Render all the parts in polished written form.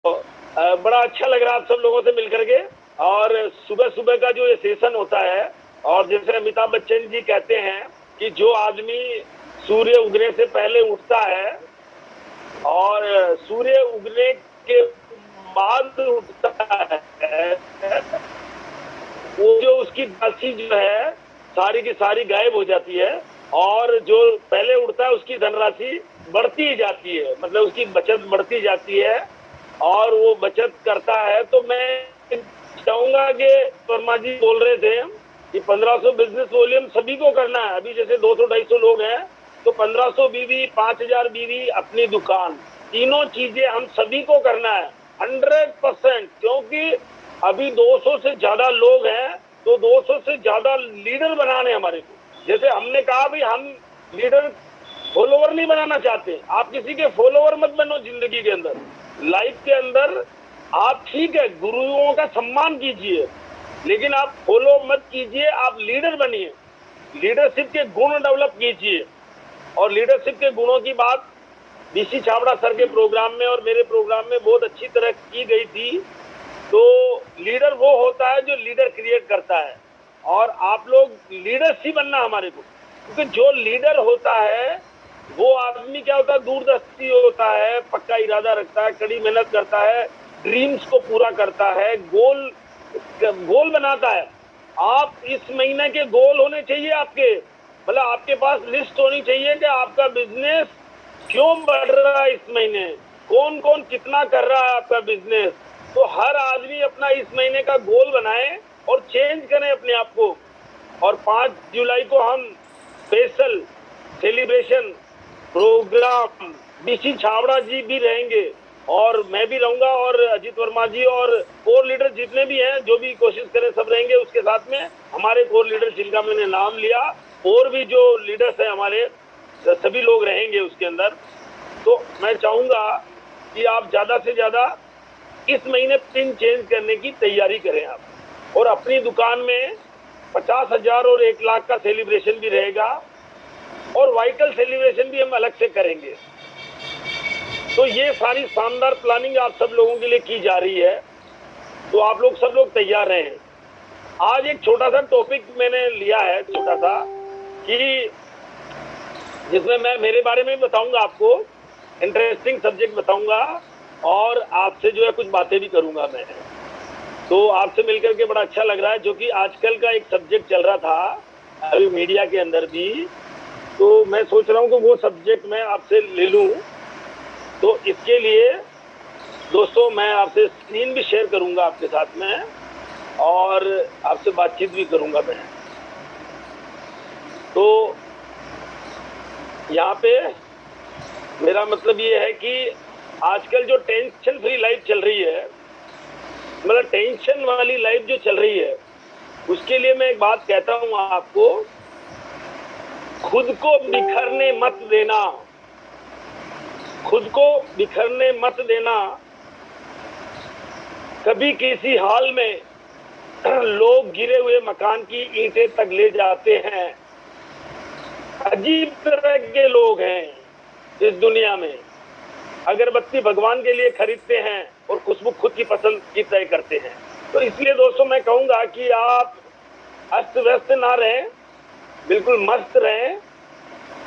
बड़ा अच्छा लग रहा है आप सब लोगों से मिलकर के। और सुबह सुबह का जो ये सेशन होता है, और जैसे अमिताभ बच्चन जी कहते हैं कि जो आदमी सूर्य उगने से पहले उठता है और सूर्य उगने के बाद उठता है, वो जो उसकी राशि जो है सारी की सारी गायब हो जाती है, और जो पहले उठता है उसकी धनराशि बढ़ती ही जाती है, मतलब उसकी बचत बढ़ती जाती है और वो बचत करता है। तो मैं चाहूंगा कि वर्मा जी बोल रहे थे कि 1500 बिजनेस वॉल्यूम सभी को करना है। अभी जैसे 200-250 लोग हैं तो 1500 बीवी, 5000 बीवी, अपनी दुकान, तीनों चीजें हम सभी को करना है 100%। क्योंकि अभी 200 से ज्यादा लोग हैं तो 200 से ज्यादा लीडर बनाने हमारे को। जैसे हमने कहा भाई हम लीडर फॉलोवर नहीं बनाना चाहते, आप किसी के फॉलोवर मत बनो। जिंदगी के अंदर, लाइफ के अंदर आप ठीक है गुरुओं का सम्मान कीजिए, लेकिन आप फॉलो मत कीजिए, आप लीडर बनिए, लीडरशिप के गुण डेवलप कीजिए। और लीडरशिप के गुणों की बात बीसी छाबड़ा सर के प्रोग्राम में और मेरे प्रोग्राम में बहुत अच्छी तरह की गई थी। तो लीडर वो होता है जो लीडर क्रिएट करता है, और आप लोग लीडर्स ही बनना हमारे को। क्योंकि जो लीडर होता है वो आदमी क्या होता है, दूरदर्शी होता है, पक्का इरादा रखता है, कड़ी मेहनत करता है, ड्रीम्स को पूरा करता है, गोल गोल बनाता है। आप इस महीने के गोल होने चाहिए आपके, मतलब आपके पास लिस्ट होनी चाहिए कि आपका बिजनेस क्यों बढ़ रहा है इस महीने, कौन कौन कितना कर रहा है आपका बिजनेस। तो हर आदमी अपना इस महीने का गोल बनाए और चेंज करें अपने आप को। और 5 जुलाई को हम special celebration programme, BC Chhabra ji भी रहेंगे और मैं भी रहूंगा, और अजीत वर्मा जी और कोर लीडर जितने भी हैं जो भी कोशिश करें सब रहेंगे। उसके साथ में हमारे कोर लीडर जिनका मैंने नाम लिया, और भी जो लीडर्स हैं हमारे, सभी लोग रहेंगे उसके अंदर। तो मैं चाहूंगा कि आप ज्यादा से ज्यादा इस महीने पिन चेंज करने की तैयारी करें आप, और अपनी दुकान में 50,000 और 1 लाख का सेलिब्रेशन भी रहेगा, और व्हीकल सेलिब्रेशन भी हम अलग से करेंगे। तो ये सारी शानदार प्लानिंग आप सब लोगों के लिए की जा रही है, तो आप लोग सब लोग तैयार रहें। आज एक छोटा सा टॉपिक मैंने लिया है, छोटा सा, कि जिसमें मैं मेरे बारे में बताऊंगा, आपको इंटरेस्टिंग सब्जेक्ट बताऊंगा, और आपसे जो है कुछ बातें भी करूंगा मैं। तो आपसे मिलकर के बड़ा अच्छा लग रहा है, जो कि आजकल का एक सब्जेक्ट चल रहा था अभी मीडिया के अंदर भी, तो मैं सोच रहा हूँ कि वो सब्जेक्ट मैं आपसे ले लूं। तो इसके लिए दोस्तों मैं आपसे स्क्रीन भी शेयर करूंगा आपके साथ में, और आपसे बातचीत भी करूंगा मैं। तो यहाँ पे मेरा मतलब ये है कि आजकल जो टेंशन फ्री लाइफ चल रही है, मतलब टेंशन वाली लाइफ जो चल रही है, उसके लिए मैं एक बात कहता हूँ आपको, खुद को बिखरने मत देना, खुद को बिखरने मत देना। कभी किसी हाल में लोग गिरे हुए मकान की ईंटें तक ले जाते हैं। अजीब तरह के लोग हैं इस दुनिया में। अगरबत्ती भगवान के लिए खरीदते हैं और खुशबू खुद की पसंद की तय करते हैं। तो इसलिए दोस्तों मैं कहूंगा कि आप अस्त व्यस्त ना रहें, बिल्कुल मस्त रहें,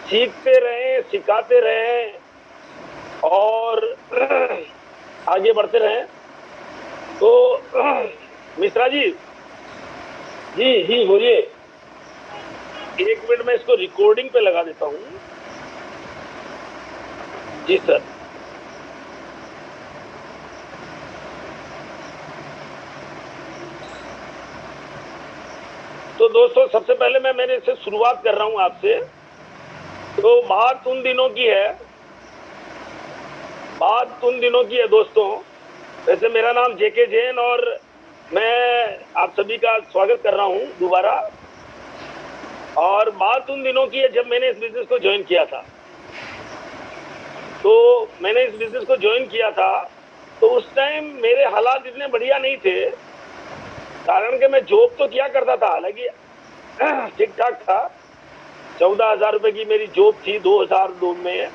सीखते रहें, सिखाते रहें, और आगे बढ़ते रहें। तो मिश्रा जी, जी बोलिए। 1 मिनट में इसको रिकॉर्डिंग पे लगा देता हूँ। जी सर। तो दोस्तों सबसे पहले मैं मेरे से शुरुआत कर रहा हूं आपसे। तो बात उन दिनों की है, बात उन दिनों की है दोस्तों। वैसे मेरा नाम जेके जैन, और मैं आप सभी का स्वागत कर रहा हूं दोबारा। और बात उन दिनों की है जब मैंने इस बिजनेस को ज्वाइन किया था। तो मैंने इस बिजनेस को ज्वाइन किया था तो उस टाइम मेरे हालात इतने बढ़िया नहीं थे, कारण कि मैं जॉब तो किया करता था, हालांकि ठीक ठाक था। 14,000 रुपए की मेरी जॉब थी 2002 में।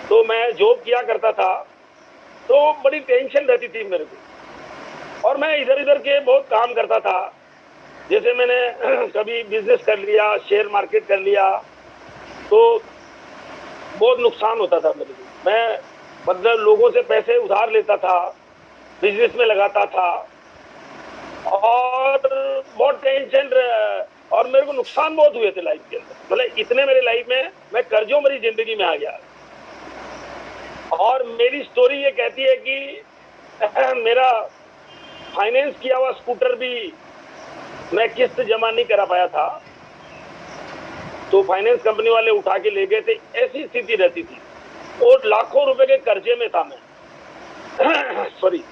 तो मैं जॉब किया करता था, तो बड़ी टेंशन रहती थी मेरे को। और मैं इधर इधर के बहुत काम करता था, जैसे मैंने कभी बिजनेस कर लिया, शेयर मार्केट कर लिया, तो बहुत नुकसान होता था मेरे को। मैं मतलब लोगों से पैसे उधार लेता था, बिजनेस में लगाता था, और बहुत टेंशन, और मेरे को नुकसान बहुत हुए थे लाइफ के अंदर। मतलब इतने मेरे लाइफ में मैं कर्जों मेरी जिंदगी में आ गया। और मेरी स्टोरी ये कहती है कि मेरा फाइनेंस किया हुआ स्कूटर भी मैं किस्त जमा नहीं करा पाया था, तो फाइनेंस कंपनी वाले उठा के ले गए थे, ऐसी स्थिति रहती थी। और लाखों रुपए के कर्जे में था मैं सॉरी,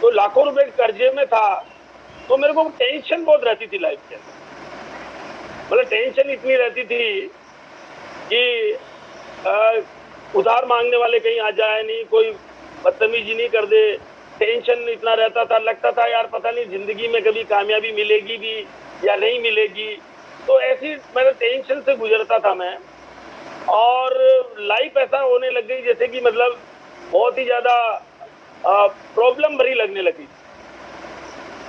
तो लाखों रुपए के कर्जे में था, तो मेरे को टेंशन बहुत रहती थी लाइफ के अंदर। मतलब टेंशन इतनी रहती थी कि उधार मांगने वाले कहीं आ जाए नहीं, कोई बदतमीजी नहीं कर दे, टेंशन इतना रहता था। लगता था यार पता नहीं जिंदगी में कभी कामयाबी मिलेगी भी या नहीं मिलेगी। तो ऐसी मेरे टेंशन से गुजरता था मैं, और लाइफ ऐसा होने लग गई जैसे कि मतलब बहुत ही ज्यादा प्रॉब्लम भरी लगने लगी।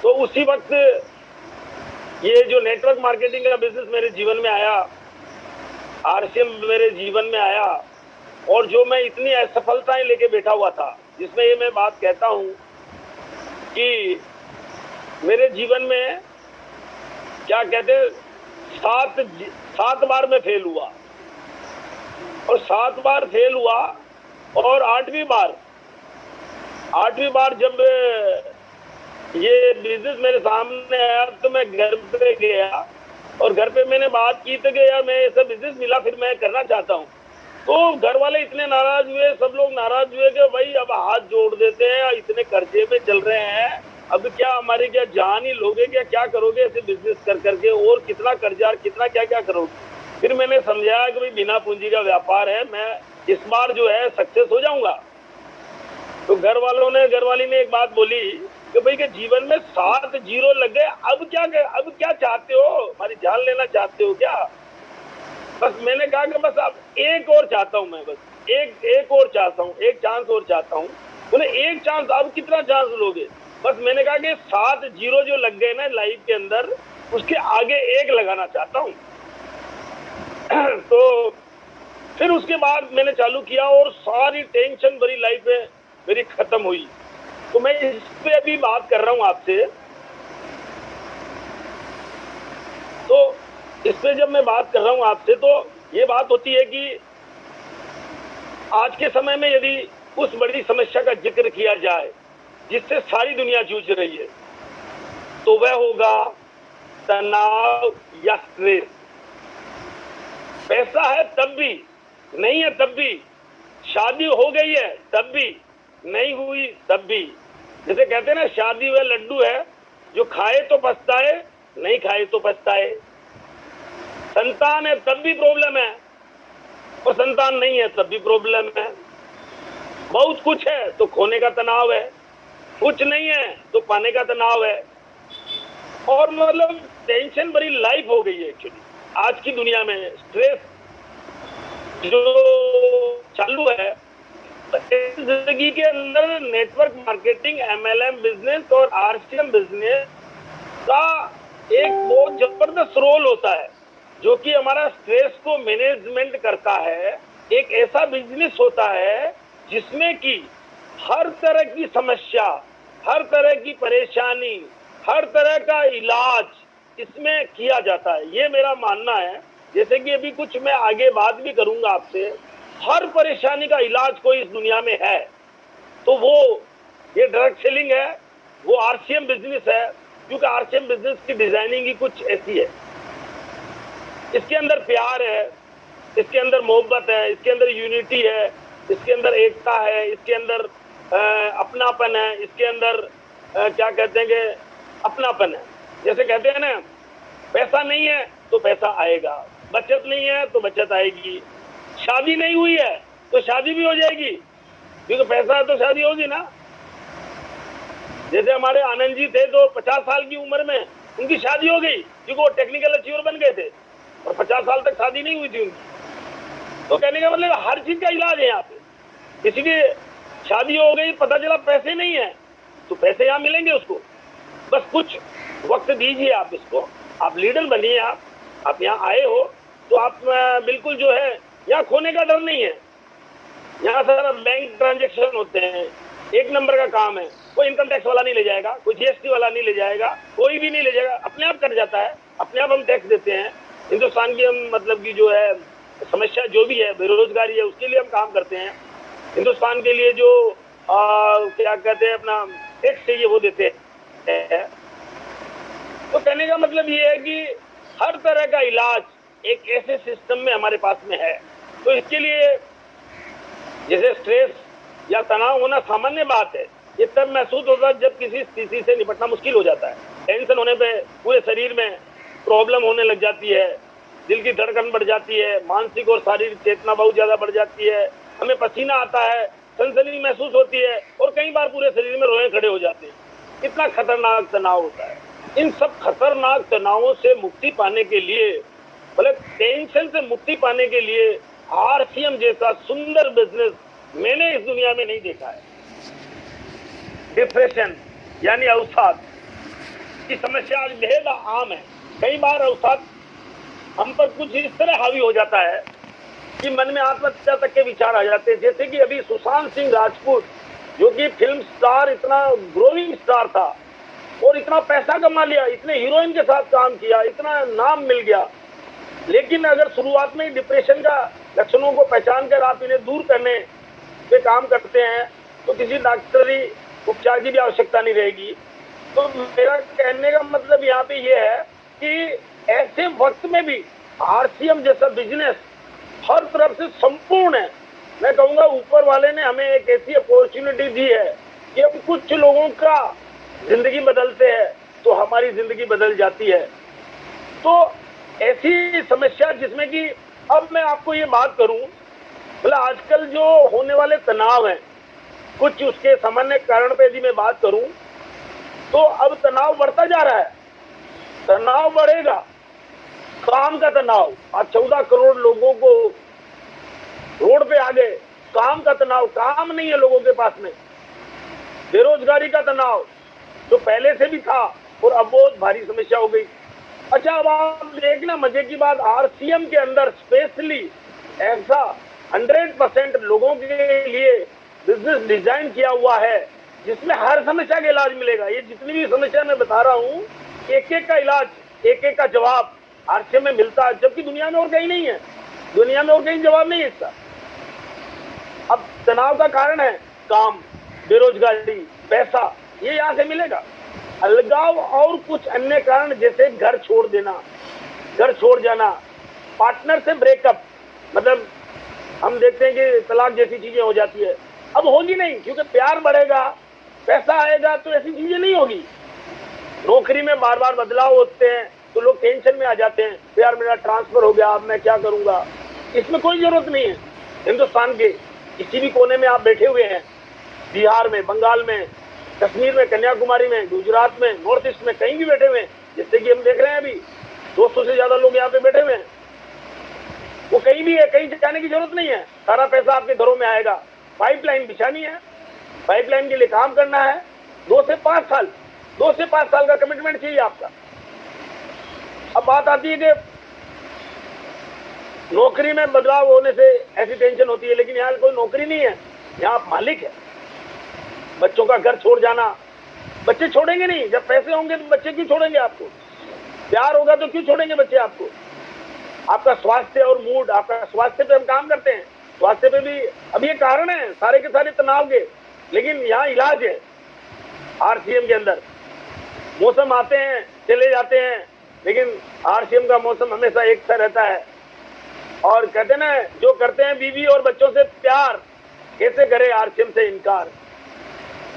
तो उसी वक्त ये जो नेटवर्क मार्केटिंग का बिजनेस मेरे जीवन में आया, आरसीएम मेरे जीवन में आया, और जो मैं इतनी असफलताएं लेके बैठा हुआ था, जिसमें ये मैं बात कहता हूं कि मेरे जीवन में क्या कहते हैं, 7 बार मैं फेल हुआ, और 7 बार फेल हुआ, और 8वीं बार जब ये बिजनेस मेरे सामने आया तो मैं घर पे गया, और घर पे मैंने बात की तो कि यार मैं ऐसा बिजनेस मिला, फिर मैं करना चाहता हूँ। तो घर वाले इतने नाराज हुए, सब लोग नाराज हुए कि भाई अब हाथ जोड़ देते हैं, इतने कर्जे में चल रहे हैं, अब क्या हमारी क्या जान ही लोगे, क्या करोगे ऐसे बिजनेस कर करके, और कितना कर्जा, कितना क्या क्या करोगे। फिर मैंने समझाया कि भाई बिना पूंजी का व्यापार है, मैं इस बार जो है सक्सेस हो जाऊंगा। तो घर वाली ने एक बात बोली कि भाई के जीवन में 7 जीरो लग गए, अब क्या चाहते हो, हमारी जान लेना चाहते हो क्या? बस मैंने कहा कि बस अब एक और चाहता हूं, मैं बस एक और चाहता हूं, एक चांस और चाहता हूं। बोले एक चांस, अब कितना चांस लोगे? बस मैंने कहा कि 7 जीरो जो लग गए ना लाइफ के अंदर, उसके आगे एक लगाना चाहता हूं तो फिर उसके बाद मैंने चालू किया, और सारी टेंशन भरी लाइफ में मेरी खत्म हुई। तो मैं इस पे अभी बात कर रहा हूं आपसे। तो इस पे जब मैं बात कर रहा हूं आपसे, तो ये बात होती है कि आज के समय में यदि उस बड़ी समस्या का जिक्र किया जाए जिससे सारी दुनिया जूझ रही है, तो वह होगा तनाव या स्ट्रेस। पैसा है तब भी, नहीं है तब भी, शादी हो गई है तब भी, नहीं हुई तब भी। जैसे कहते हैं ना, शादी वह लड्डू है जो खाए तो पछताए, नहीं खाए तो पछताए। संतान है तब भी प्रॉब्लम है, और संतान नहीं है तब भी प्रॉब्लम है। बहुत कुछ है तो खोने का तनाव है, कुछ नहीं है तो पाने का तनाव है। और मतलब टेंशन भरी लाइफ हो गई है एक्चुअली आज की दुनिया में। स्ट्रेस जो चालू है जिंदगी के अंदर, नेटवर्क मार्केटिंग, एमएलएम बिजनेस और आरसीएम बिजनेस का एक बहुत जबरदस्त रोल होता है, जो कि हमारा स्ट्रेस को मैनेजमेंट करता है। एक ऐसा बिजनेस होता है जिसमें कि हर तरह की समस्या, हर तरह की परेशानी, हर तरह का इलाज इसमें किया जाता है। ये मेरा मानना है। जैसे कि अभी कुछ मैं आगे बात भी करूंगा आपसे, हर परेशानी का इलाज कोई इस दुनिया में है, तो वो ये ड्रग सेलिंग है, वो आरसीएम बिजनेस है। क्योंकि आरसीएम बिजनेस की डिजाइनिंग ही कुछ ऐसी है। इसके अंदर प्यार है, इसके अंदर मोहब्बत है, इसके अंदर यूनिटी है, इसके अंदर एकता है, इसके अंदर अपनापन है, इसके अंदर क्या कहते हैं कि अपनापन है। जैसे कहते हैं ना, पैसा नहीं है तो पैसा आएगा, बचत नहीं है तो बचत आएगी, शादी नहीं हुई है तो शादी भी हो जाएगी, क्योंकि पैसा है तो शादी होगी ना। जैसे हमारे आनंद जी थे तो 50 साल की उम्र में उनकी शादी हो गई, क्योंकि वो टेक्निकल अचीवर बन गए थे, और 50 साल तक शादी नहीं हुई थी उनकी। तो कहने का मतलब हर चीज का इलाज है यहाँ पे। इसीलिए शादी हो गई, पता चला पैसे नहीं है, तो पैसे यहाँ मिलेंगे उसको। बस कुछ वक्त दीजिए आप इसको, आप लीडर बनिए। आप यहाँ आए हो तो आप बिल्कुल जो है, यहाँ खोने का डर नहीं है। यहाँ सारा बैंक ट्रांजेक्शन होते हैं, एक नंबर का काम है। कोई इनकम टैक्स वाला नहीं ले जाएगा, कोई जीएसटी वाला नहीं ले जाएगा, कोई भी नहीं ले जाएगा, अपने आप कट जाता है, अपने आप हम टैक्स देते हैं। हिंदुस्तान की हम मतलब की जो है समस्या जो भी है, बेरोजगारी है, उसके लिए हम काम करते हैं। हिंदुस्तान के लिए जो क्या कहते हैं अपना टैक्स चाहिए वो देते हैं। तो कहने का मतलब ये है कि हर तरह का इलाज एक ऐसे सिस्टम में हमारे पास में है। तो इसके लिए जैसे स्ट्रेस या तनाव होना सामान्य बात है। ये तब महसूस होता है जब किसी स्थिति से निपटना मुश्किल हो जाता है। टेंशन होने पे पूरे शरीर में प्रॉब्लम होने लग जाती है, दिल की धड़कन बढ़ जाती है, मानसिक और शारीरिक चेतना बहुत ज्यादा बढ़ जाती है, हमें पसीना आता है, सनसनी महसूस होती है और कई बार पूरे शरीर में रोए खड़े हो जाते हैं। कितना खतरनाक तनाव होता है। इन सब खतरनाक तनावों से मुक्ति पाने के लिए, मतलब टेंशन से मुक्ति पाने के लिए आरसीएम जैसा सुंदर बिजनेस मैंने इस दुनिया में नहीं देखा है। डिप्रेशन यानी अवसाद की समस्या आज बेहद आम है। कई बार अवसाद हम पर कुछ इस तरह हावी हो जाता है कि मन में आत्महत्या तक के विचार आ जाते हैं। जैसे कि अभी सुशांत सिंह राजपूत, जो कि फिल्म स्टार, इतना ग्रोइंग स्टार था और इतना पैसा कमा लिया, इतने हीरोइन के साथ काम किया, इतना नाम मिल गया, लेकिन अगर शुरुआत में डिप्रेशन का लक्षणों को पहचान कर आप इन्हें दूर करने पे काम करते हैं तो किसी डॉक्टरी उपचार की भी आवश्यकता नहीं रहेगी। तो मेरा कहने का मतलब यहाँ पे ये है कि ऐसे वक्त में भी आरसीएम जैसा बिजनेस हर तरफ से संपूर्ण है। मैं कहूँगा ऊपर वाले ने हमें एक ऐसी अपॉर्चुनिटी दी है कि हम कुछ लोगों का जिंदगी बदलते हैं तो हमारी जिंदगी बदल जाती है। तो ऐसी समस्या जिसमें कि अब मैं आपको ये बात करूं, मतलब आजकल जो होने वाले तनाव हैं, कुछ उसके सामान्य कारण पे यदि मैं बात करूं तो अब तनाव बढ़ता जा रहा है, तनाव बढ़ेगा। काम का तनाव, आज 14 करोड़ लोगों को रोड पे आ गए, काम का तनाव, काम नहीं है लोगों के पास में। बेरोजगारी का तनाव जो पहले से भी था और अब बहुत भारी समस्या हो गई। अच्छा, अब आप देखना मजे की बात, आरसीएम के अंदर स्पेशली ऐसा 100% लोगों के लिए बिजनेस डिजाइन किया हुआ है जिसमें हर समस्या का इलाज मिलेगा। ये जितनी भी समस्या मैं बता रहा हूँ, एक एक का इलाज, एक एक का जवाब आरसीएम में मिलता है, जबकि दुनिया में और कहीं नहीं है, दुनिया में और कहीं जवाब नहीं है इसका। अब तनाव का कारण है काम, बेरोजगारी, पैसा, ये यहाँ से मिलेगा। अलगाव और कुछ अन्य कारण जैसे घर छोड़ देना, घर छोड़ जाना, पार्टनर से ब्रेकअप, मतलब हम देखते हैं कि तलाक जैसी चीजें हो जाती है। अब होगी नहीं, क्योंकि प्यार बढ़ेगा, पैसा आएगा, तो ऐसी चीजें नहीं होगी। नौकरी में बार बार बदलाव होते हैं तो लोग टेंशन में आ जाते हैं, यार मेरा ट्रांसफर हो गया, अब मैं क्या करूंगा। इसमें कोई जरूरत नहीं है। हिंदुस्तान के किसी भी कोने में आप बैठे हुए हैं, बिहार में, बंगाल में, कश्मीर में, कन्याकुमारी में, गुजरात में, नॉर्थ ईस्ट में, कहीं भी बैठे हुए हैं, जैसे कि हम देख रहे हैं अभी 200 से ज्यादा लोग यहाँ पे बैठे हुए हैं। वो कहीं भी है, कहीं जाने की जरूरत नहीं है, सारा पैसा आपके घरों में आएगा। पाइपलाइन बिछानी है, पाइपलाइन के लिए काम करना है, 2 से 5 साल, 2 से 5 साल का कमिटमेंट चाहिए आपका। अब बात आती है कि नौकरी में बदलाव होने से ऐसी टेंशन होती है, लेकिन यहाँ कोई नौकरी नहीं है, यहाँ आप मालिक है। बच्चों का घर छोड़ जाना, बच्चे छोड़ेंगे नहीं, जब पैसे होंगे तो बच्चे क्यों छोड़ेंगे आपको, प्यार होगा तो क्यों छोड़ेंगे बच्चे आपको। आपका स्वास्थ्य और मूड, आपका स्वास्थ्य पे हम काम करते हैं, स्वास्थ्य पे भी अब ये कारण है सारे के सारे तनाव के, लेकिन यहाँ इलाज है आरसीएम के अंदर। मौसम आते हैं चले जाते हैं, लेकिन आरसीएम का मौसम हमेशा एक सा रहता है। और कहते हैं ना, जो करते हैं बीवी और बच्चों से प्यार, कैसे करे आरसीएम से इनकार।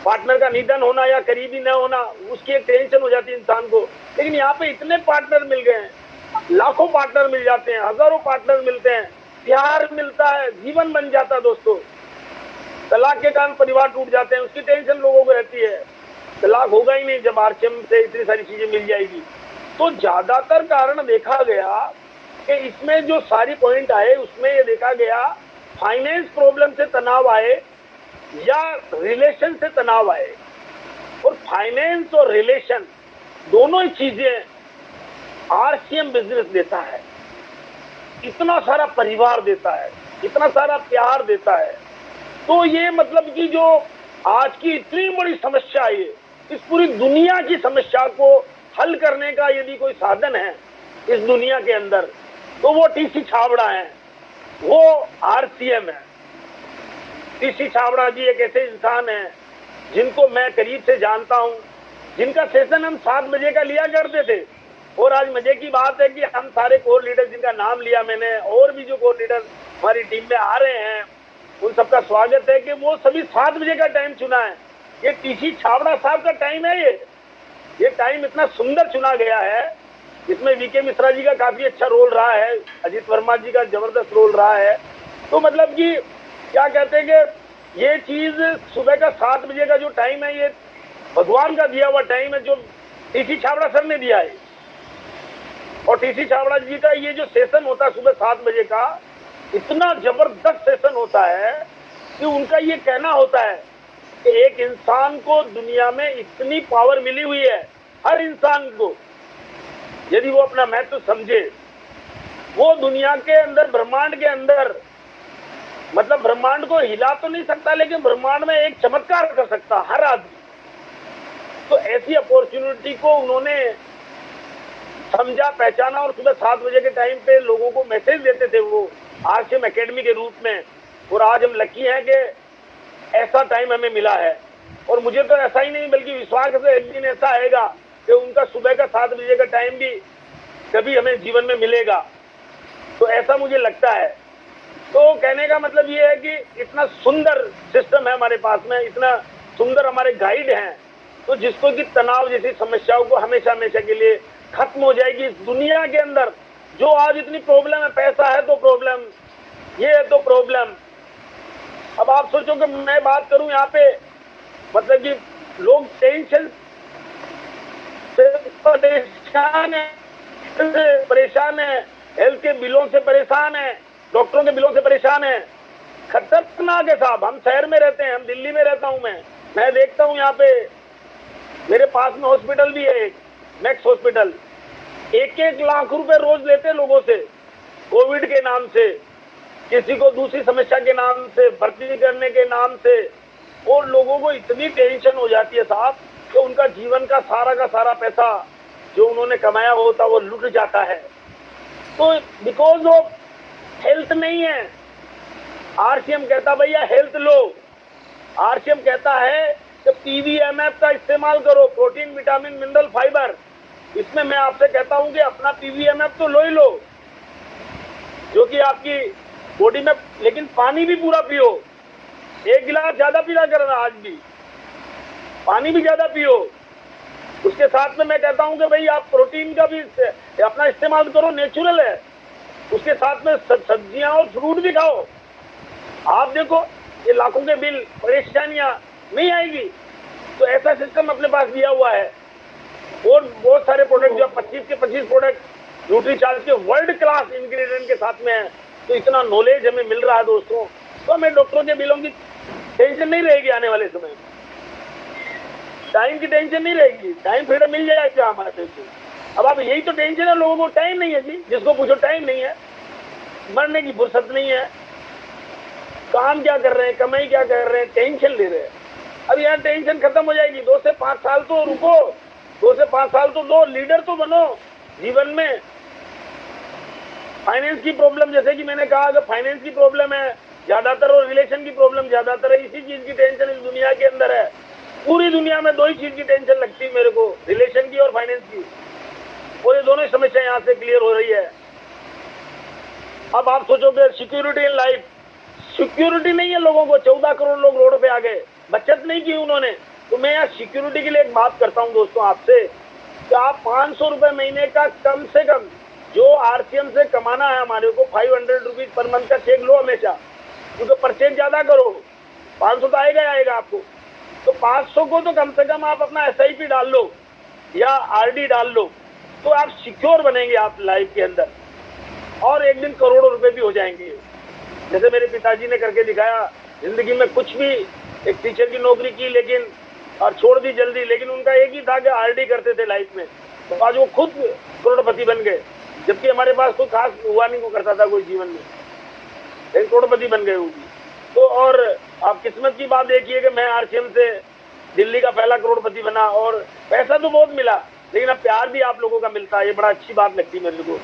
पार्टनर का निधन होना या करीबी न होना, उसकी एक टेंशन हो जाती है इंसान को, लेकिन यहाँ पे इतने पार्टनर मिल गए हैं, लाखों पार्टनर मिल जाते हैं, हजारों पार्टनर मिलते हैं, प्यार मिलता है, जीवन बन जाता है। दोस्तों, तलाक के कारण परिवार टूट जाते हैं, उसकी टेंशन लोगों को रहती है, तलाक होगा ही नहीं जब आरसीएम से इतनी सारी चीजें मिल जाएगी। तो ज्यादातर कारण देखा गया कि इसमें जो सारी पॉइंट आए, उसमें ये देखा गया फाइनेंस प्रॉब्लम से तनाव आए, या रिलेशन से तनाव आए। और फाइनेंस और रिलेशन दोनों ही चीजें आरसीएम बिजनेस देता है। इतना सारा परिवार देता है, इतना सारा प्यार देता है। तो ये मतलब कि जो आज की इतनी बड़ी समस्या है, इस पूरी दुनिया की समस्या को हल करने का यदि कोई साधन है इस दुनिया के अंदर, तो वो टीसी छाबड़ा है, वो आरसीएम है। टीसी छाबड़ा जी एक ऐसे इंसान हैं जिनको मैं करीब से जानता हूं, जिनका सेशन हम 7 बजे का लिया करते थे। और आज मजे की बात है कि हम सारे कोर लीडर जिनका नाम लिया मैंने, और भी जो कोर लीडर हमारी टीम में आ रहे हैं, उन सबका स्वागत है कि वो सभी 7 बजे का टाइम चुना है। ये टीसी छाबड़ा साहब का टाइम है। ये टाइम इतना सुंदर चुना गया है, इसमें वीके मिश्रा जी का काफी अच्छा रोल रहा है, अजीत वर्मा जी का जबरदस्त रोल रहा है। तो मतलब कि क्या कहते हैं कि ये चीज सुबह का 7 बजे का जो टाइम है, ये भगवान का दिया हुआ टाइम है जो टीसी छाबड़ा सर ने दिया है। और टीसी छाबड़ा जी का ये जो सेशन होता है सुबह 7 बजे का, इतना जबरदस्त सेशन होता है कि उनका ये कहना होता है कि एक इंसान को दुनिया में इतनी पावर मिली हुई है, हर इंसान को यदि वो अपना महत्व समझे, वो दुनिया के अंदर, ब्रह्मांड के अंदर, मतलब ब्रह्मांड को हिला तो नहीं सकता, लेकिन ब्रह्मांड में एक चमत्कार कर सकता हर आदमी। तो ऐसी अपॉर्चुनिटी को उन्होंने समझा, पहचाना, और सुबह 7 बजे के टाइम पे लोगों को मैसेज देते थे वो आरसीएम एकेडमी के रूप में। और आज हम लकी हैं कि ऐसा टाइम हमें मिला है। और मुझे तो ऐसा ही नहीं बल्कि विश्वास है एक दिन ऐसा आएगा कि उनका सुबह का 7 बजे का टाइम भी कभी हमें जीवन में मिलेगा। तो ऐसा मुझे लगता है। तो कहने का मतलब ये है कि इतना सुंदर सिस्टम है हमारे पास में, इतना सुंदर हमारे गाइड हैं, तो जिसको कि तनाव जैसी समस्याओं को हमेशा हमेशा के लिए खत्म हो जाएगी। इस दुनिया के अंदर जो आज इतनी प्रॉब्लम है, पैसा है तो प्रॉब्लम, ये है तो प्रॉब्लम। अब आप सोचो कि मैं बात करूं यहाँ पे, मतलब कि लोग टेंशन से परेशान है, हेल्थ के बिलों से परेशान है, डॉक्टरों के बिलों से परेशान है। खतरनाक है साहब। हम शहर में रहते हैं, हम दिल्ली में रहता हूं, मैं देखता हूं यहाँ पे मेरे पास में हॉस्पिटल भी है एक, मैक्स हॉस्पिटल। 1-1 लाख रुपए रोज लेते लोगों से कोविड के नाम से, किसी को दूसरी समस्या के नाम से, भर्ती करने के नाम से। और लोगों को इतनी टेंशन हो जाती है साहब कि उनका जीवन का सारा पैसा जो उन्होंने कमाया होता वो लुट जाता है। तो बिकॉज ऑफ हेल्थ नहीं है। आरसीएम कहता भैया हेल्थ लो। आरसीएम कहता है कि पीवीएमएफ का इस्तेमाल करो, प्रोटीन, विटामिन, मिनरल, फाइबर। इसमें मैं आपसे कहता हूं कि अपना पीवीएमएफ तो लो ही लो जो कि आपकी बॉडी में, लेकिन पानी भी पूरा पियो। 1 गिलास ज्यादा पीना करना, आज भी पानी भी ज्यादा पियो। उसके साथ में मैं कहता हूं कि भाई आप प्रोटीन का भी अपना इस्तेमाल करो, नेचुरल है। उसके साथ में सब्जियां और फ्रूट भी खाओ। आप देखो ये लाखों के बिल, परेशानियां नहीं आएगी। तो ऐसा सिस्टम अपने पास दिया हुआ है। और बहुत सारे प्रोडक्ट जो 25 के 25 प्रोडक्ट न्यूट्रीचार्ज के वर्ल्ड क्लास इंग्रेडिएंट के साथ में है। तो इतना नॉलेज हमें मिल रहा है दोस्तों, तो हमें डॉक्टरों के बिलों की टेंशन नहीं रहेगी। आने वाले समय टाइम की टेंशन नहीं रहेगी, टाइम फ्रीडम मिल जाएगा हमारे से। अब आप यही तो टेंशन है, लोगों को टाइम नहीं है जी, जिसको पूछो टाइम नहीं है, मरने की फुर्सत नहीं है, काम क्या कर रहे हैं, कमाई क्या कर रहे हैं, टेंशन ले रहे हैं। अब यहाँ टेंशन खत्म हो जाएगी। 2 से 5 साल तो रुको, 2 से 5 साल तो दो, लीडर तो बनो जीवन में। फाइनेंस की प्रॉब्लम, जैसे कि मैंने कहा कि फाइनेंस की प्रॉब्लम है ज्यादातर, और रिलेशन की प्रॉब्लम ज्यादातर है। इसी चीज की टेंशन इस दुनिया के अंदर है। पूरी दुनिया में 2 ही चीज की टेंशन लगती है मेरे को, रिलेशन की और फाइनेंस की। और ये दोनों समस्या यहाँ से क्लियर हो रही है। अब आप सोचोगे सिक्योरिटी इन लाइफ, सिक्योरिटी नहीं है लोगों को। 14 करोड़ लोग रोड पे आ गए, बचत नहीं की उन्होंने। तो मैं यहाँ सिक्योरिटी के लिए एक बात करता हूँ दोस्तों आपसे, कि आप 500 रुपए महीने का कम से कम जो आरसीएम से कमाना है हमारे को, 500 रुपीज पर मंथ का चेक लो हमेशा, क्योंकि परचेज ज्यादा करो, 500 तो आएगा आपको। तो 500 को तो कम से कम आप अपना एसआईपी डाल लो या आरडी डाल लो, तो आप सिक्योर बनेंगे आप लाइफ के अंदर, और एक दिन करोड़ों रुपए भी हो जाएंगे। जैसे मेरे पिताजी ने करके दिखाया, जिंदगी में कुछ भी एक टीचर की नौकरी की लेकिन और छोड़ दी जल्दी, लेकिन उनका एक ही था कि आरडी करते थे लाइफ में, तो आज वो खुद करोड़पति बन गए, जबकि हमारे पास कोई खास हुआ नहीं, वो करता था कोई जीवन में, लेकिन करोड़पति बन गए वो भी। तो और आप किस्मत की बात देखिए कि मैं आरसीएम से दिल्ली का पहला करोड़पति बना, और पैसा तो बहुत मिला लेकिन अब प्यार भी आप लोगों का मिलता है, ये बड़ा अच्छी बात लगती मेरे को।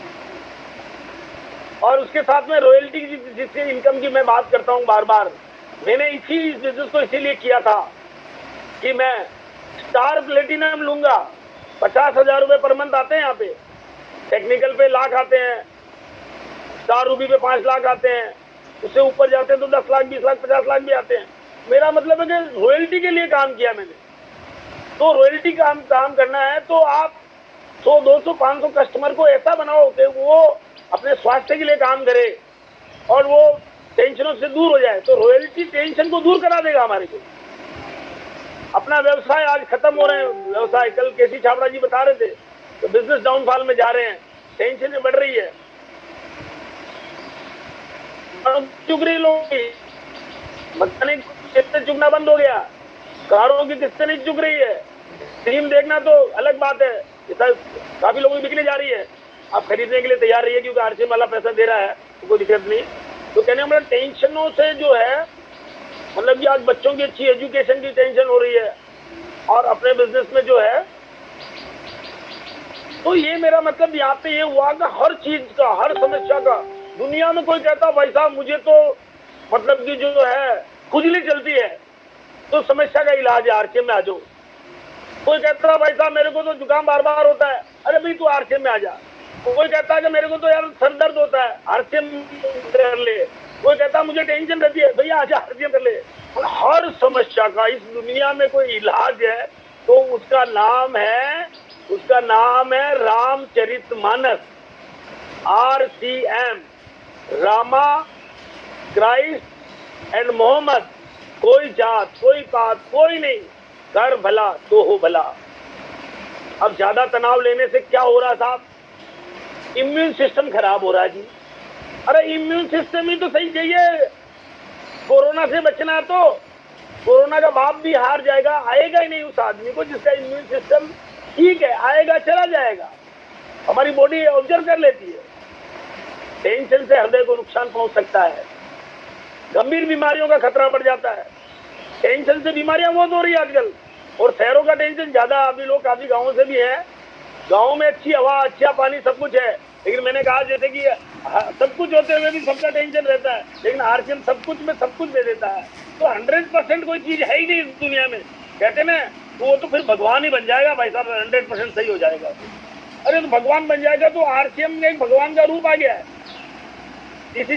और उसके साथ में रॉयल्टी जिससे इनकम की मैं बात करता हूँ बार बार, मैंने इसी बिजनेस को इसीलिए किया था कि मैं स्टार प्लेटिनम लूंगा। 50,000 रुपए पर मंथ आते हैं यहाँ पे, टेक्निकल पे लाख आते हैं, स्टार रूबी पे 5 लाख आते हैं, उससे ऊपर जाते हैं तो 10 लाख 20 लाख 50 लाख भी आते हैं। मेरा मतलब है कि रॉयल्टी के लिए काम किया मैंने, तो रॉयल्टी काम करना है तो आप 100 200 500 कस्टमर को ऐसा बनाओ कि वो अपने स्वास्थ्य के लिए काम करे और वो टेंशनों से दूर हो जाए। तो रॉयल्टी टेंशन को दूर करा देगा हमारे को। अपना व्यवसाय आज खत्म हो रहे हैं, व्यवसाय कल केसी छाबड़ा जी बता रहे थे, तो बिजनेस डाउनफॉल में जा रहे हैं, टेंशन बढ़ रही है, चुग रही लोगों की, मैकेनिक किस्तें चुगना बंद हो गया, कारों की किस्तें नहीं चुग रही है, टीम देखना तो अलग बात है, काफी लोगों की बिकने जा रही है, आप खरीदने के लिए तैयार रहिए क्योंकि आरसीएम वाला पैसा दे रहा है, तो कोई दिक्कत नहीं। तो कहने का मतलब टेंशनों से जो है, मतलब कि आज बच्चों की अच्छी एजुकेशन की टेंशन हो रही है और अपने बिजनेस में जो है, तो ये मेरा मतलब यहाँ पे ये हुआ कि हर चीज का, हर समस्या का, दुनिया में कोई कहता भाई साहब मुझे तो मतलब कि जो है खुजली चलती है, तो समस्या का इलाज है, आरसीएम में आ जाओ। कोई कहता है भाई साहब मेरे को तो जुकाम बार बार होता है, अरे भाई तू आरसीएम में आ जा। कोई कहता है कि मेरे को तो यार सर दर्द होता है, आरसीएम कर ले। कोई कहता है मुझे टेंशन रहती है, भैया आजा आरसीएम कर ले। हर समस्या का इस दुनिया में कोई इलाज है तो उसका नाम है Ramcharitmanas, RCM, Rama, Christ and Mohammed. कोई जात कोई पात कोई नहीं, कर भला तो हो भला। अब ज्यादा तनाव लेने से क्या हो रहा साहब, इम्यून सिस्टम खराब हो रहा है जी। अरे इम्यून सिस्टम ही तो सही चाहिए, कोरोना से बचना है तो कोरोना का बाप भी हार जाएगा, आएगा ही नहीं उस आदमी को जिसका इम्यून सिस्टम ठीक है, आएगा चला जाएगा। हमारी बॉडी ऑब्जर्व कर लेती है। टेंशन से हृदय को नुकसान पहुंच सकता है, गंभीर बीमारियों का खतरा बढ़ जाता है। टेंशन से बीमारियां बहुत हो रही है आजकल, और शहरों का टेंशन ज्यादा। अभी लोग काफी गाँवों से भी है, गाँव में अच्छी हवा अच्छा पानी सब कुछ है, लेकिन मैंने कहा जैसे कि सब कुछ होते हुए भी सबका टेंशन रहता है, लेकिन आरसीएम सब कुछ में सब कुछ दे देता है। तो 100% कोई चीज है ही नहीं इस दुनिया में, कहते ना, तो वो तो फिर भगवान ही बन जाएगा भाई साहब, 100% सही हो जाएगा। अरे तो भगवान बन जाएगा तो आरसीएम में एक भगवान का रूप आ गया है। इसी